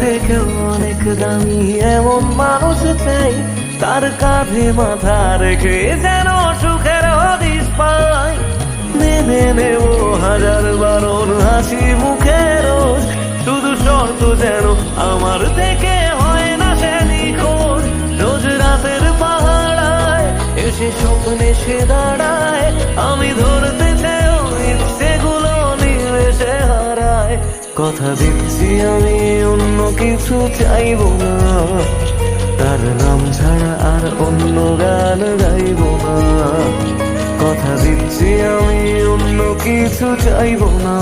থেকেও অনেক দামি এমন মানুষ চাই, তার কাঁধে মাথা রেখে যেন সুখের হদিস পাই। মেনে নেব হাজার বারণ হাসি মুখে রোজ, শুধু শর্ত যেন আমার থেকে হয় না সে নিখোঁজ। রোজ রাতের পাহাড়ায় এসে স্বপ্নে সে দাঁড়ায়, আমি ধরতে চেয়েও ইচ্ছেগুলো নিমেষে হারায়। কথা দিচ্ছি আমি অন্য কিছু চাইব না, তার নাম ছাড়া আর অন্য গান গাইব না। কথা দিচ্ছি আমি অন্য কিছু চাইব না,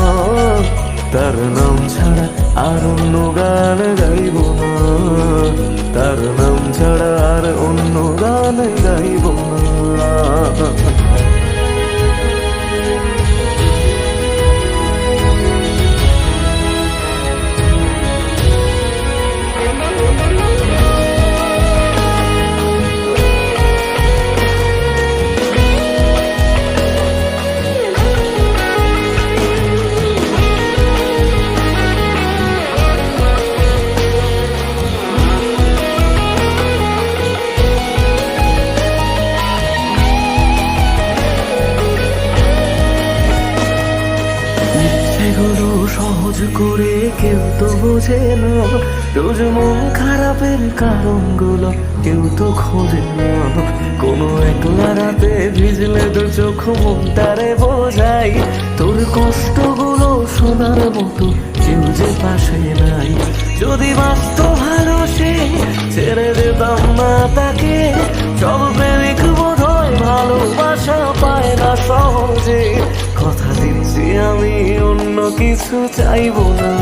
তার নাম ছাড়া আর অন্য গান গাইব না। তার নাম ছাড়া আর অন্য গান গাইব না। এগুলো সহজ করে কেউ তো বোঝে না, রোজ মন খারাপের কারণগুলো কেউ তো খোঁজে না। কোনো একলা রাতে ভিজলে তো চোখ মনটারে বোঝাই, তোর কষ্টগুলো শোনার মতো কেউ যে পাশে নাই। যদি বাঁচত ভালো সে ছেড়ে দিতাম না তাকে, সব প্রেমিক বোধ হয় ভালোবাসা পায় না সহজে। কথা দিচ্ছি আমি অন্য কিছু চাইব না,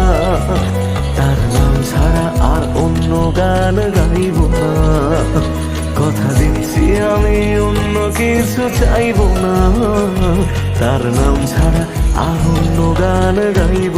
তার নাম ছাড়া আর অন্য গান গাইব না। কথা দিচ্ছি আমি অন্য কিছু চাইব না, তার নাম ছাড়া আর অন্য গান গাইব